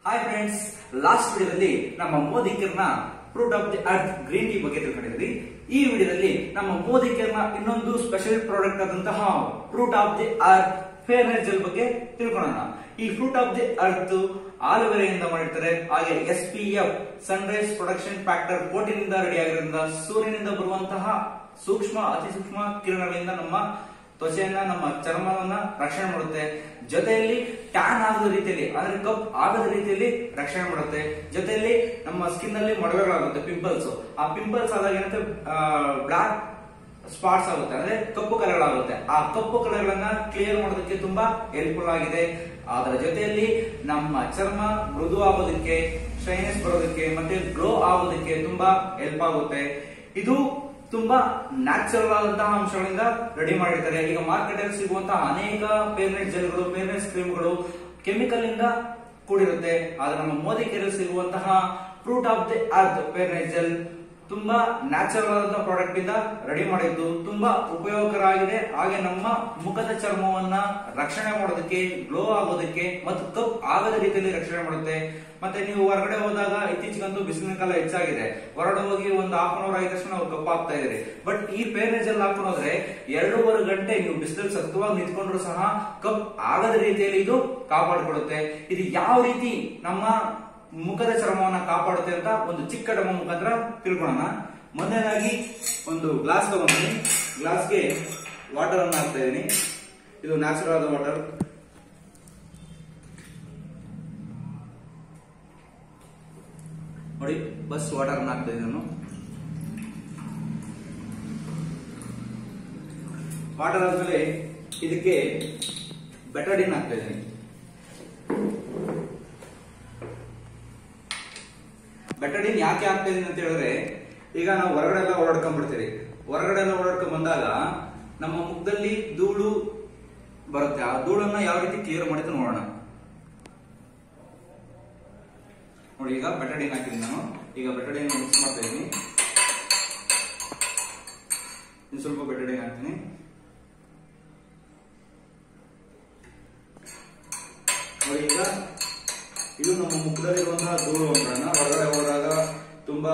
Hi friends, last ವಿಡಿಯೋದಲ್ಲಿ ನಮ್ಮ ಮೋದಿ ಕೇರ್ನ fruit of the earth green tea ಬಗ್ಗೆ ತಿಳ್ಕೊಂಡಿದ್ವಿ. ಈ ವಿಡಿಯೋದಲ್ಲಿ ನಮ್ಮ ಮೋದಿ ಕೇರ್ನ ಇನ್ನೊಂದು ಸ್ಪೆಷಲ್ ಪ್ರಾಡಕ್ಟ್ ಆದಂತಹ fruit of the earth fairness gel ಬಗ್ಗೆ ತಿಳ್ಕೊಳ್ಳೋಣ. ಈ ಫ್ರೂಟ್ ಆಫ್ ದಿ ಅರ್ತ್ ಆಲೋವೆರಾದಿಂದ ಮಾಡಿರ್ತಾರೆ. ಹಾಗೆ SPF ಸನ್ರೈಸ್ ಪ್ರೊಡಕ್ಷನ್ ಫ್ಯಾಕ್ಟರ್ 14 ನಿಂದ ರೆಡಿ ಆಗಿರೋದ್ರಿಂದ ಸೂರ್ಯನಿಂದ ಬರುವಂತಹ ಅತಿ ಸೂಕ್ಷ್ಮ ಕಿರಣಗಳಿಂದ ನಮ್ಮ ತ್ವಚೆಯನ್ನ, ನಮ್ಮ ಚರ್ಮವನ್ನ ರಕ್ಷಣೆ ಮಾಡುತ್ತೆ. ಜೊತೆಯಲ್ಲಿ ಟ್ಯಾನ್ ಆಗದ ರೀತಿಯಲ್ಲಿ, ಅಂದ್ರೆ ಕಪ್ ಆಗದ ರೀತಿಯಲ್ಲಿ ರಕ್ಷಣೆ ಮಾಡುತ್ತೆ. ಜೊತೆಯಲ್ಲಿ ನಮ್ಮ ಸ್ಕಿನ್ ಅಲ್ಲಿ ಮೊಡವೆಗಳಾಗುತ್ತೆ, ಪಿಂಪಲ್ಸ್. ಆ ಪಿಂಪಲ್ಸ್ ಆದಾಗ ಏನಂತೆ ಬ್ಲಾಕ್ ಸ್ಪಾಟ್ಸ್ ಆಗುತ್ತೆ, ಅಂದ್ರೆ ಕಪ್ಪು ಕಲೆಗಳಾಗುತ್ತೆ. ಆ ಕಪ್ಪು ಕಲೆಗಳನ್ನ ಕ್ಲಿಯರ್ ಮಾಡೋದಕ್ಕೆ ತುಂಬಾ ಹೆಲ್ಪ್ಫುಲ್ ಆಗಿದೆ. ಅದರ ಜೊತೆಯಲ್ಲಿ ನಮ್ಮ ಚರ್ಮ ಮೃದು ಆಗೋದಕ್ಕೆ, ಶೈನೆಸ್ ಬರೋದಕ್ಕೆ, ಮತ್ತೆ ಗ್ಲೋ ಆಗೋದಕ್ಕೆ ತುಂಬಾ ಹೆಲ್ಪ್ ಆಗುತ್ತೆ. ಇದು ತುಂಬಾ ನ್ಯಾಚುರಲ್ ಆದಂತಹ ಅಂಶಗಳಿಂದ ರೆಡಿ ಮಾಡಿರ್ತಾರೆ. ಈಗ ಮಾರ್ಕೆಟ್ ಅಲ್ಲಿ ಸಿಗುವಂತಹ ಅನೇಕ ಫೇರ್ನೆಸ್ ಜೆಲ್ಗಳು, ಫೇರ್ನೆಸ್ ಕ್ರೀಮ್ಗಳು ಕೆಮಿಕಲ್ ಇಂದ ಕೂಡಿರುತ್ತೆ. ಆದ್ರೆ ನಮ್ಮ ಮೋದಿ ಕೇರಲ್ಲಿ ಸಿಗುವಂತಹ fruit of the earth fairness gel ತುಂಬಾ ನ್ಯಾಚುರಲ್ ಆದಂತಹ ಪ್ರಾಡಕ್ಟ್ ಇಂದ ರೆಡಿ ಮಾಡಿದ್ದು ತುಂಬಾ ಉಪಯೋಗಕರ ಆಗಿದೆ. ಹಾಗೆ ನಮ್ಮ ಮುಖದ ಚರ್ಮವನ್ನ ರಕ್ಷಣೆ ಮಾಡೋದಕ್ಕೆ, ಗ್ಲೋ ಆಗೋದಕ್ಕೆ ಮತ್ತು ಕಪ್ ಆಗದ ರೀತಿಯಲ್ಲಿ ರಕ್ಷಣೆ ಮಾಡುತ್ತೆ. ಮತ್ತೆ ನೀವು ಹೊರಗಡೆ ಹೋದಾಗ, ಇತ್ತೀಚೆಗಂತೂ ಬಿಸಿಲಿನ ಕಾಲ ಹೆಚ್ಚಾಗಿದೆ, ಹೊರಗಡೆ ಹೋಗಿ ಒಂದು ಹಾಫ್ ಅನ್ ಅವರ್ ಆದ ತಕ್ಷಣ ನಾವು ಕಪ್ ಆಗ್ತಾ ಇದ್ರಿ. ಬಟ್ ಈ ಫೇರ್ನೆಸ್ ಜೆಲ್ ಹಾಕೊಂಡು ಹೋದ್ರೆ 2.5 ಗಂಟೆ ನೀವು ಬಿಸಿಲಲ್ಲಿ ಸತ್ವವಾಗಿ ನಿಂತ್ಕೊಂಡ್ರು ಸಹ ಕಪ್ ಆಗದ ರೀತಿಯಲ್ಲಿ ಇದು ಕಾಪಾಡಿಕೊಡುತ್ತೆ. ಇದು ಯಾವ ರೀತಿ ನಮ್ಮ ಮುಖದ ಚರ್ಮವನ್ನ ಕಾಪಾಡುತ್ತೆ ಅಂತ ಒಂದು ಚಿಕ್ಕ ಡೆಮೋ ಮುಖಾಂತರ ತಿಳ್ಕೊಳ್ಳೋಣ. ಮೊದಲನೇದಾಗಿ ಒಂದು ಗ್ಲಾಸ್ ತಗೊಂಡಿನಿ. ಗ್ಲಾಸ್ಗೆ ವಾಟರ್ ಅನ್ನು ಹಾಕ್ತಾ ಇದೀನಿ. ಇದು ನ್ಯಾಚುರಲ್ ಆದ ವಾಟರ್. ನೋಡಿ, ಬಸ್ ವಾಟರ್ ಅನ್ನು ಹಾಕ್ತಾ ಇದೀನಿ ನಾನು. ವಾಟರ್ ಆದ್ಮೇಲೆ ಇದಕ್ಕೆ ಬೆಟಡಿನ್ ಹಾಕ್ತಾ ಇದೀನಿ. ಬೆಟಡಿನ್ ಯಾಕೆ ಆಗ್ತಾ ಇದೀನಿ ಅಂತ ಹೇಳಿದ್ರೆ, ಈಗ ನಾವು ಹೊರಗಡೆ ಎಲ್ಲ ಓಡಾಡ್ಕೊಂಡ್ಬಿಡ್ತೀವಿ. ಹೊರಗಡೆ ಎಲ್ಲ ಓಡಾಡ್ಕೊಂಡ್ ಬಂದಾಗ ನಮ್ಮ ಮುಖದಲ್ಲಿ ಧೂಳು ಬರುತ್ತೆ. ಆ ಧೂಳನ್ನ ಯಾವ ರೀತಿ ಕ್ಲಿಯರ್ ಮಾಡಿದ್ರೆ ನೋಡೋಣ. ನೋಡಿ, ಈಗ ಬೆಟಡಿನ್ ಹಾಕಿದ್ದೀನಿ ನಾನು. ಈಗ ಬೆಟಡಿನ್ ಮಿಕ್ಸ್ ಮಾಡ್ತಾ ಇದೀನಿ. ಇನ್ನು ಸ್ವಲ್ಪ ಬೆಟಡಿನ್ ಹಾಕ್ತೀನಿ. ನೋಡಿ, ಈಗ ಇದು ನಮ್ಮ ಮುಖದಲ್ಲಿರುವಂತಹ ಧೂಳು ಅಂಶಗಳನ್ನ, ಹೊರಗಡೆ ಹೋದಾಗ ತುಂಬಾ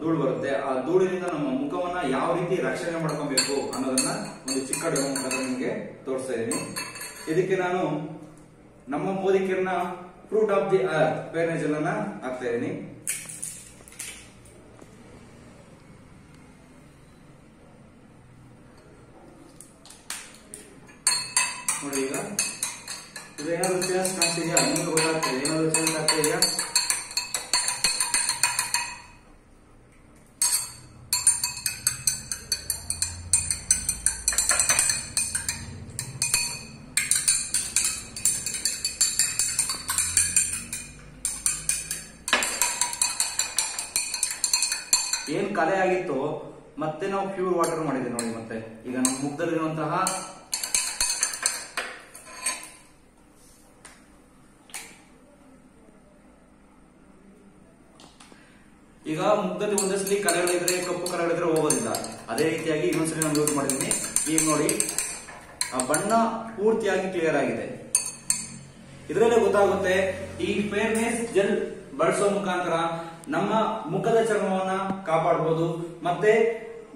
ಧೂಳು ಬರುತ್ತೆ. ಆ ಧೂಳಿನಿಂದ ನಮ್ಮ ಮುಖವನ್ನ ಯಾವ ರೀತಿ ರಕ್ಷಣೆ ಮಾಡ್ಕೊಬೇಕು ಅನ್ನೋದನ್ನ ಒಂದು ಚಿಕ್ಕ ಡೆಮೋ ಮುಖಾಂತರ ನಿಮಗೆ ತೋರಿಸ್ತಾ ಇದ್ದೀನಿ. ಇದಕ್ಕೆ ನಾನು ನಮ್ಮ ಮೋದಿ ಕೇರ್ನ fruit of the earth fairness gel ಅನ್ನ ಹಾಕ್ತಾ ಇದ್ದೀನಿ. ನೋಡಿ, ಈಗ ಇದು ಏನಾದ್ರು ಚೇಂಜ್ ಕಾಣ್ತಿದ್ಯಾ? ನಿಮ್ಗೆ ಗೊತ್ತಾಗ್ತದೆ ಏನಾದ್ರು ಚೇಂಜ್ ಆಗ್ತಾ ಇದೆಯಾ? ಏನ್ ಕಲೆ ಆಗಿತ್ತು ಮತ್ತೆ ನಾವು ಪ್ಯೂರ್ ವಾಟರ್ ಮಾಡಿದ್ವಿ. ನೋಡಿ, ಮತ್ತೆ ಈಗ ನಮ್ಮ ಮುಖದಲ್ಲಿರುವಂತಹ ಈಗ ಮುಖದಲ್ಲಿ ಒಂದೊಂದ್ಸಲಿ ಕಲೆಗಳಿದ್ರೆ, ಕಪ್ಪು ಕಲೆಗಳಿದ್ರೆ ಹೋಗೋದಿಲ್ಲ. ಅದೇ ರೀತಿಯಾಗಿ ಇನ್ನೊಂದ್ಸಲಿ ನಾನು ಯೂಸ್ ಮಾಡಿದ್ದೀನಿ. ಈಗ ನೋಡಿ, ಆ ಬಣ್ಣ ಪೂರ್ತಿಯಾಗಿ ಕ್ಲಿಯರ್ ಆಗಿದೆ. ಇದರಲ್ಲೇ ಗೊತ್ತಾಗುತ್ತೆ ಈ ಫೇರ್ನೆಸ್ ಜೆಲ್ ಬಳಸೋ ಮುಖಾಂತರ ನಮ್ಮ ಮುಖದ ಚರ್ಮವನ್ನ ಕಾಪಾಡಬಹುದು. ಮತ್ತೆ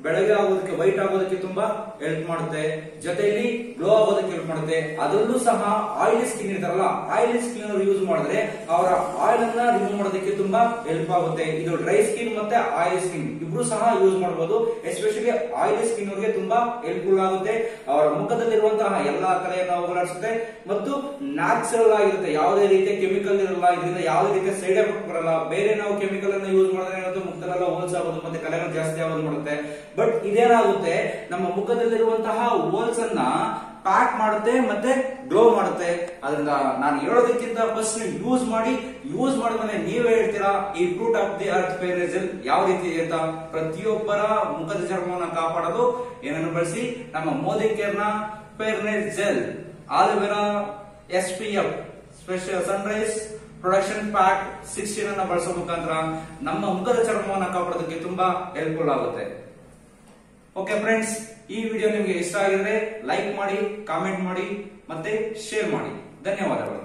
ಬೆಳಗ್ಗೆ ಆಗೋದಕ್ಕೆ, ವೈಟ್ ಆಗೋದಕ್ಕೆ ತುಂಬಾ ಹೆಲ್ಪ್ ಮಾಡುತ್ತೆ. ಜೊತೆಯಲ್ಲಿ ಗ್ಲೋ ಆಗೋದಕ್ಕೆ ಹೆಲ್ಪ್ ಮಾಡುತ್ತೆ. ಅದರಲ್ಲೂ ಸಹ ಆಯಿಲಿ ಸ್ಕಿನ್ ಇರ್ತಾರಲ್ಲ, ಆಯಿಲಿ ಸ್ಕಿನ್ ಅವರು ಯೂಸ್ ಮಾಡಿದ್ರೆ ಅವರ ಆಯಿಲ್ ಅನ್ನ ರಿಮೂವ್ ಮಾಡೋದಕ್ಕೆ ತುಂಬಾ ಹೆಲ್ಪ್ ಆಗುತ್ತೆ. ಇದು ಡ್ರೈ ಸ್ಕಿನ್ ಮತ್ತೆ ಆಯಿಲಿ ಸ್ಕಿನ್ ಇಬ್ರು ಸಹ ಯೂಸ್ ಮಾಡಬಹುದು. ಎಸ್ಪೆಷಲಿ ಆಯಿಲಿ ಸ್ಕಿನ್ ಅವರಿಗೆ ತುಂಬಾ ಹೆಲ್ಪ್ಫುಲ್ ಆಗುತ್ತೆ. ಅವರ ಮುಖದಲ್ಲಿರುವಂತಹ ಎಲ್ಲಾ ಕಲೆಯನ್ನು ಹೋಗಲಾಡಿಸುತ್ತೆ ಮತ್ತು ನ್ಯಾಚುರಲ್ ಆಗಿರುತ್ತೆ. ಯಾವುದೇ ರೀತಿಯ ಕೆಮಿಕಲ್ ಇರಲ್ಲ. ಇದರಿಂದ ಯಾವುದೇ ರೀತಿಯ ಸೈಡ್ ಎಫೆಕ್ಟ್ ಬರಲ್ಲ. ಬೇರೆ ನಾವು ಕೆಮಿಕಲ್ ಅನ್ನು ಯೂಸ್ ಮಾಡಿದ್ರೆ ಮುಖದಲ್ಲೆಲ್ಲ ಹೋಲ್ಸ್ ಆಗೋದು ಮತ್ತೆ ಕಲೆಗಳು ಜಾಸ್ತಿ ಆಗೋದು ಮಾಡುತ್ತೆ. ಬಟ್ ಇದೇನಾಗುತ್ತೆ, ನಮ್ಮ ಮುಖದಲ್ಲಿರುವಂತಹ ಹೋಲ್ಸ್ ಅನ್ನ ಪ್ಯಾಕ್ ಮಾಡುತ್ತೆ ಮತ್ತೆ ಗ್ಲೋ ಮಾಡುತ್ತೆ. ಅದರಿಂದ ನಾನು ಹೇಳೋದಕ್ಕಿಂತ ಫಸ್ಟ್ ನೀವು ಯೂಸ್ ಮಾಡಿದ್ಮೇಲೆ ನೀವೇ ಹೇಳ್ತೀರಾ ಈ fruit of the earth fairness gel ಯಾವ ರೀತಿ ಇದೆ ಅಂತ. ಪ್ರತಿಯೊಬ್ಬರ ಮುಖದ ಚರ್ಮವನ್ನು ಕಾಪಾಡೋದು ಏನನ್ನು ಬಳಸಿ, ನಮ್ಮ ಮೋದಿ ಕೇರ್ನ fairness gel aloe vera SPF special sunrise production fact 16 ಅನ್ನ ಬಳಸೋ ಮುಖಾಂತರ ನಮ್ಮ ಮುಖದ ಚರ್ಮವನ್ನು ಕಾಪಾಡೋದಕ್ಕೆ ತುಂಬಾ ಹೆಲ್ಪ್ಫುಲ್ ಆಗುತ್ತೆ. ಓಕೆ ಫ್ರೆಂಡ್ಸ್, ಈ ವಿಡಿಯೋ ನಿಮಗೆ ಇಷ್ಟ ಆಗಿದ್ರೆ ಲೈಕ್ ಮಾಡಿ, ಕಾಮೆಂಟ್ ಮಾಡಿ ಮತ್ತೆ ಶೇರ್ ಮಾಡಿ. ಧನ್ಯವಾದಗಳು.